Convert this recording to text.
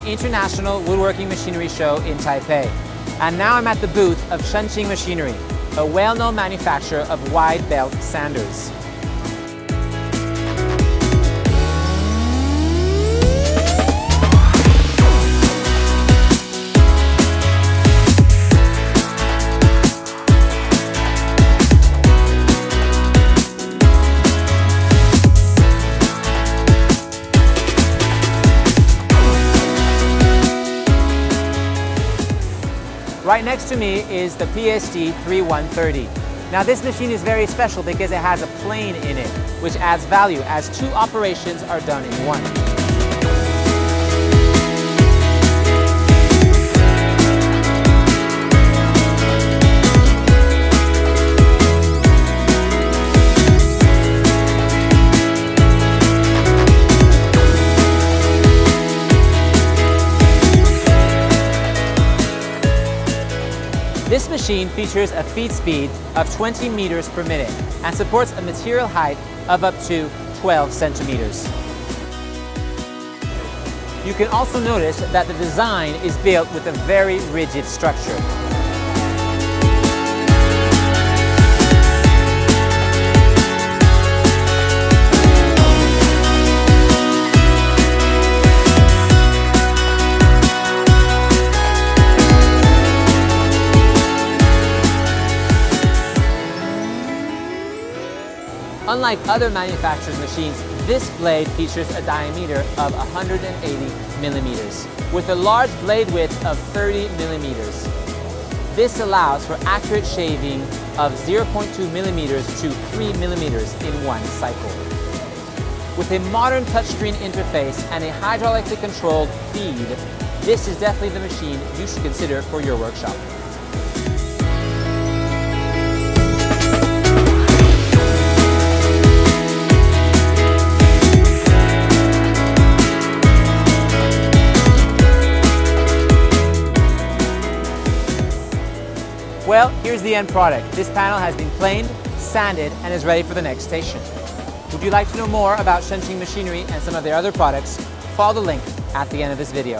International Woodworking Machinery Show in Taipei. And now I'm at the booth of Shunqing Machinery, a well-known manufacturer of wide belt sanders. Right next to me is the PSD3130. Now this machine is very special because it has a plane in it, which adds value as two operations are done in one. This machine features a feed speed of 20 meters per minute and supports a material height of up to 12 centimeters. You can also notice that the design is built with a very rigid structure. Unlike other manufacturers' machines, this blade features a diameter of 180 millimeters with a large blade width of 30 millimeters. This allows for accurate shaving of 0.2 millimeters to 3 millimeters in one cycle. With a modern touchscreen interface and a hydraulically controlled feed, this is definitely the machine you should consider for your workshop. Well, here's the end product. This panel has been planed, sanded, and is ready for the next station. Would you like to know more about Shunqing Machinery and some of their other products? Follow the link at the end of this video.